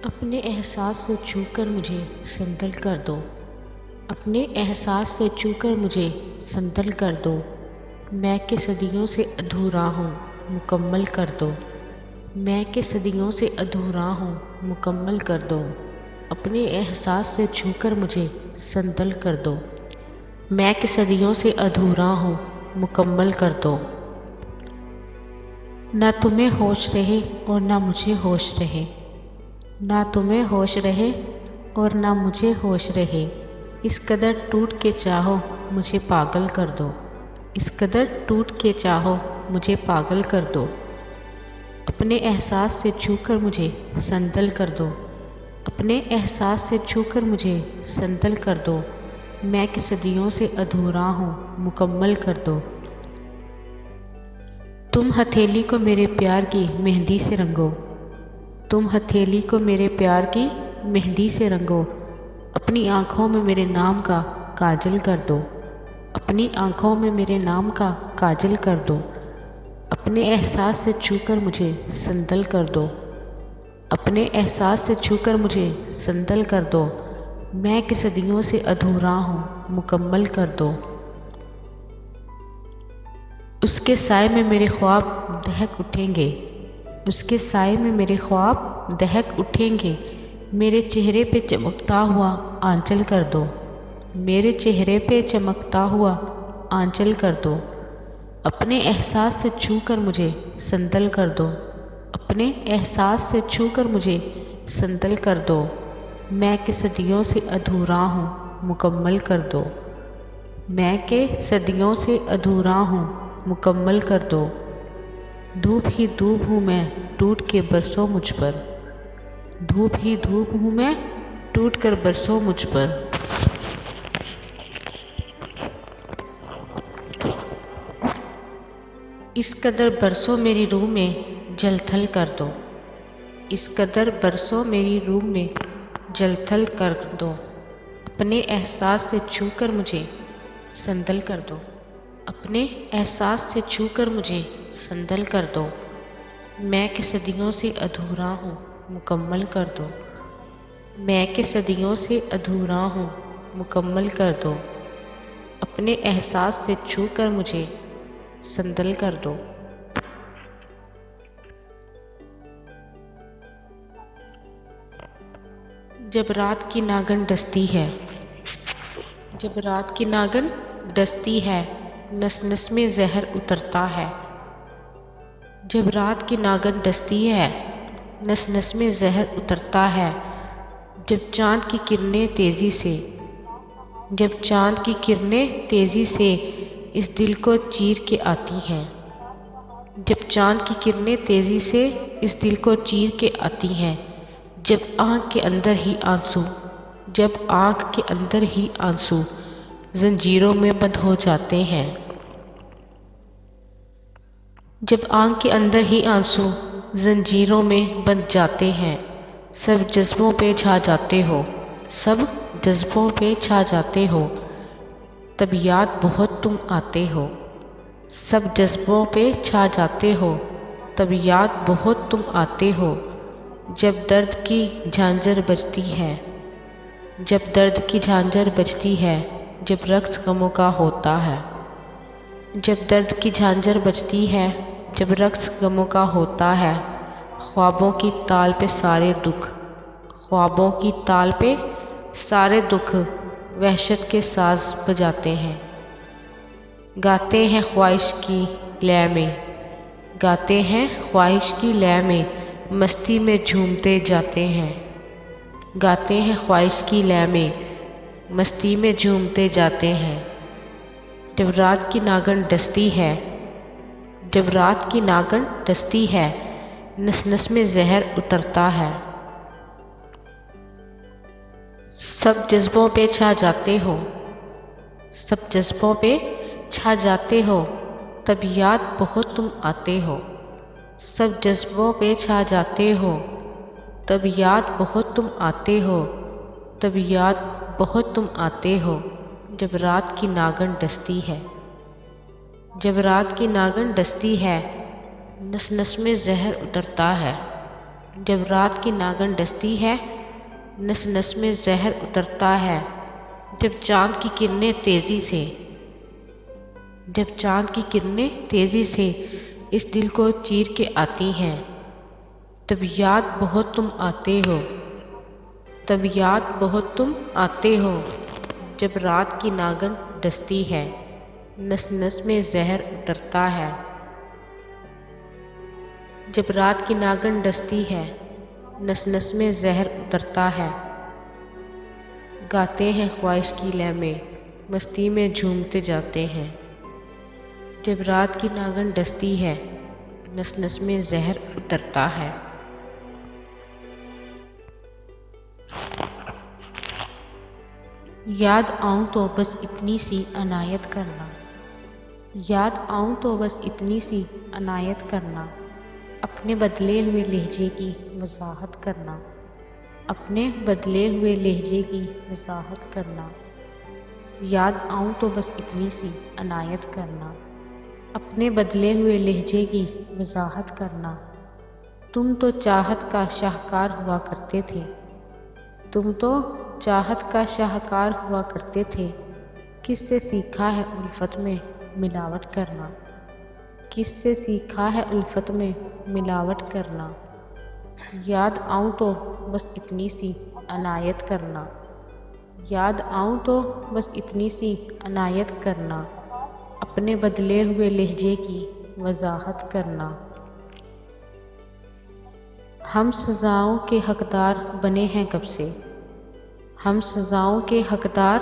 اپنے احساس سے چھو کر مجھے سنتل کر دو، اپنے احساس سے چھو کر مجھے سنتل کر دو، میں کہ صدیوں سے ادھورا ہوں مکمل کر دو، میں کہ صدیوں سے ادھورا ہوں مکمل کر دو، اپنے احساس سے چھو کر مجھے سنتل کر دو، میں کہ صدیوں سے ادھورا ہوں مکمل کر دو۔ نہ تمہیں ہوش رہے اور نہ مجھے ہوش رہے، نہ تمہیں ہوش رہے اور نہ مجھے ہوش رہے، اس قدر ٹوٹ کے چاہو مجھے پاگل کر دو، اس قدر ٹوٹ کے چاہو مجھے پاگل کر دو، اپنے احساس سے چھو کر مجھے سنتل کر دو، اپنے احساس سے چھو کر مجھے سنتل کر دو، میں کہ صدیوں سے ادھورا ہوں مکمل کر دو۔ تم ہتھیلی کو میرے پیار کی مہندی سے رنگو، تم ہتھیلی کو میرے پیار کی مہندی سے رنگو، اپنی آنکھوں میں میرے نام کا کاجل کر دو، اپنی آنکھوں میں میرے نام کا کاجل کر دو، اپنے احساس سے چھو کر مجھے سنتل کر دو، اپنے احساس سے چھو کر مجھے سنتل کر دو، میں کہ صدیوں سے ادھورا ہوں مکمل کر دو۔ اس کے سائے میں میرے خواب دہک اٹھیں گے، اس کے سائے میں میرے خواب دہک اٹھیں گے، میرے چہرے پہ چمکتا ہوا آنچل کر دو، میرے چہرے پہ چمکتا ہوا آنچل کر دو، اپنے احساس سے چھو کر مجھے سنتل کر دو، اپنے احساس سے چھو کر مجھے سنتل کر دو، میں کہ صدیوں سے ادھورا ہوں مکمل کر دو، میں کہ صدیوں سے ادھورا ہوں مکمل کر دو۔ دھوپ ہی دھوپ ہوں میں ٹوٹ کے برسو مجھ پر، دھوپ ہی دھوپ ہوں میں ٹوٹ کر برسو مجھ پر، اس قدر برسو میری روح میں جل تھل کر دو، اس قدر برسو میری روح میں جل تھل کر دو، اپنے احساس سے چھو کر مجھے سنتل کر دو، اپنے احساس سے چھو کر مجھے سنتل کر دو، میں کہ صدیوں سے ادھورا ہوں مکمل کر دو، میں کہ صدیوں سے ادھورا ہوں مکمل کر دو، اپنے احساس سے چھو کر مجھے سنتل کر دو۔ جب رات کی ناگن ڈستی ہے، جب رات کی ناگن ڈستی ہے، نس نس میں زہر اترتا ہے، جب رات کی ناگن ڈستی ہے، نس نس میں زہر اترتا ہے، جب چاند کی کرنیں تیزی سے، جب چاند کی کرنیں تیزی سے اس دل کو چیر کے آتی ہیں، جب چاند کی کرنیں تیزی سے اس دل کو چیر کے آتی ہیں، جب آنکھ کے اندر ہی آنسو، جب آنکھ کے اندر ہی آنسو زنجیروں میں بند ہو جاتے ہیں، جب آنکھ کے اندر ہی آنسو زنجیروں میں بند جاتے ہیں، سب جذبوں پہ چھا جاتے ہو، سب جذبوں پہ چھا جاتے ہو، تب یاد بہت تم آتے ہو، سب جذبوں پہ چھا جاتے ہو، تب یاد بہت تم آتے ہو، جب درد کی جھانجھر بجتی ہے، جب درد کی جھانجھر بجتی ہے، جب رقص غموں کا ہوتا ہے، جب درد کی جھانجھر بجتی ہے، جب رقص غموں کا ہوتا ہے، خوابوں کی تال پہ سارے دکھ، خوابوں کی تال پہ سارے دکھ وحشت کے ساز بجاتے ہیں، گاتے ہیں خواہش کی لے میں، گاتے ہیں خواہش کی لے میں، مستی میں جھومتے جاتے ہیں، گاتے ہیں خواہش کی لے میں، مستی میں جھومتے جاتے ہیں، جب رات کی ناگن ڈستی ہے، جب رات کی ناگن ڈستی ہے، نس نس میں زہر اترتا ہے، سب جذبوں پہ چھا جاتے ہو، سب جذبوں پہ چھا جاتے ہو، تب یاد بہت تم آتے ہو، سب جذبوں پہ چھا جاتے ہو، تب یاد بہت تم آتے ہو، تب یاد بہت تم آتے ہو، جب رات کی ناگن ڈستی ہے، جب رات کی ناگن ڈستی ہے، نس نس میں زہر اترتا ہے، جب رات کی ناگن ڈستی ہے نس نس میں زہر اترتا ہے، جب چاند کی کرنیں تیزی سے اس دل کو چیر کے آتی ہیں، تب یاد بہت تم آتے ہو، جب رات کی ناگن ڈستی ہے نس نس میں زہر اترتا ہے، جب رات کی ناگن ڈستی ہے نس نس میں زہر اترتا ہے، گاتے ہیں خواہش کی لے میں مستی میں جھومتے جاتے ہیں، جب رات کی ناگن ڈستی ہے نس نس میں زہر اترتا ہے۔ یاد آؤں تو بس اتنی سی عنایت کرنا، یاد آؤں تو بس اتنی سی عنایت کرنا، اپنے بدلے ہوئے لہجے کی وضاحت کرنا، اپنے بدلے ہوئے لہجے کی وضاحت کرنا، یاد آؤں تو بس اتنی سی عنایت کرنا، اپنے بدلے ہوئے لہجے کی وضاحت کرنا، تم تو چاہت کا شاہکار ہوا کرتے تھے، تم تو چاہت کا شاہکار ہوا کرتے تھے، کس سے سیکھا ہے الفت میں ملاوٹ کرنا، کس سے سیکھا ہے الفت میں ملاوٹ کرنا، یاد آؤں تو بس اتنی سی عنایت کرنا، یاد آؤں تو بس اتنی سی عنایت کرنا، اپنے بدلے ہوئے لہجے کی وضاحت کرنا۔ ہم سزاؤں کے حقدار بنے ہیں کب سے، ہم سزاؤں کے حقدار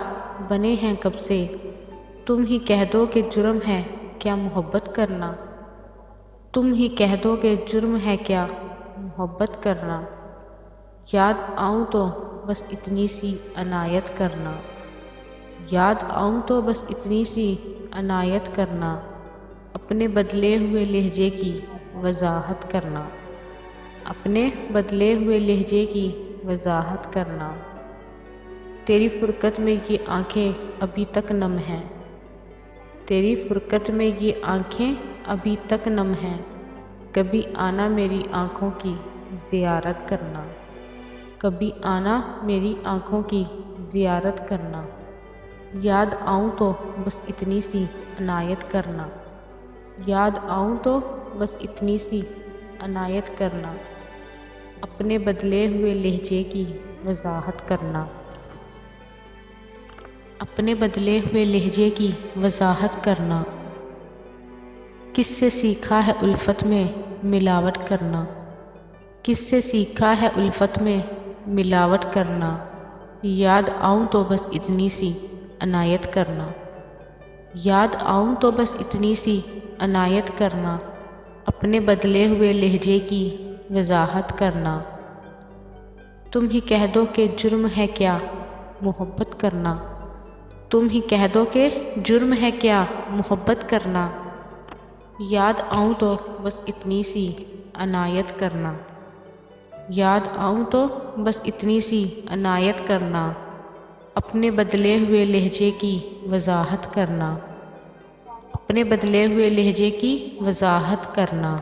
بنے ہیں کب سے، تم ہی کہہ دو کہ جرم ہے کیا محبت کرنا، تم ہی کہہ دو کہ جرم ہے کیا محبت کرنا، یاد آؤں تو بس اتنی سی عنایت کرنا، یاد آؤں تو بس اتنی سی عنایت کرنا، اپنے بدلے ہوئے لہجے کی وضاحت کرنا، اپنے بدلے ہوئے لہجے کی وضاحت کرنا، تیری فرقت میں یہ آنکھیں ابھی تک نم ہیں، تیری فرقت میں یہ آنکھیں ابھی تک نم ہیں، کبھی آنا میری آنکھوں کی زیارت کرنا، کبھی آنا میری آنکھوں کی زیارت کرنا، یاد آؤں تو بس اتنی سی عنایت کرنا، یاد آؤں تو بس اتنی سی عنایت کرنا، اپنے بدلے ہوئے لہجے کی وضاحت کرنا، اپنے بدلے ہوئے لہجے کی وضاحت کرنا، کس سے سیکھا ہے الفت میں ملاوٹ کرنا، کس سے سیکھا ہے الفت میں ملاوٹ کرنا، یاد آؤں تو بس اتنی سی عنایت کرنا، یاد آؤں تو بس اتنی سی عنایت کرنا، اپنے بدلے ہوئے لہجے کی وضاحت کرنا، تم ہی کہہ دو کہ جرم ہے کیا محبت کرنا، تم ہی کہہ دو کہ جرم ہے کیا محبت کرنا، یاد آؤں تو بس اتنی سی عنایت کرنا، یاد آؤں تو بس اتنی سی عنایت کرنا، اپنے بدلے ہوئے لہجے کی وضاحت کرنا، اپنے بدلے ہوئے لہجے کی وضاحت کرنا۔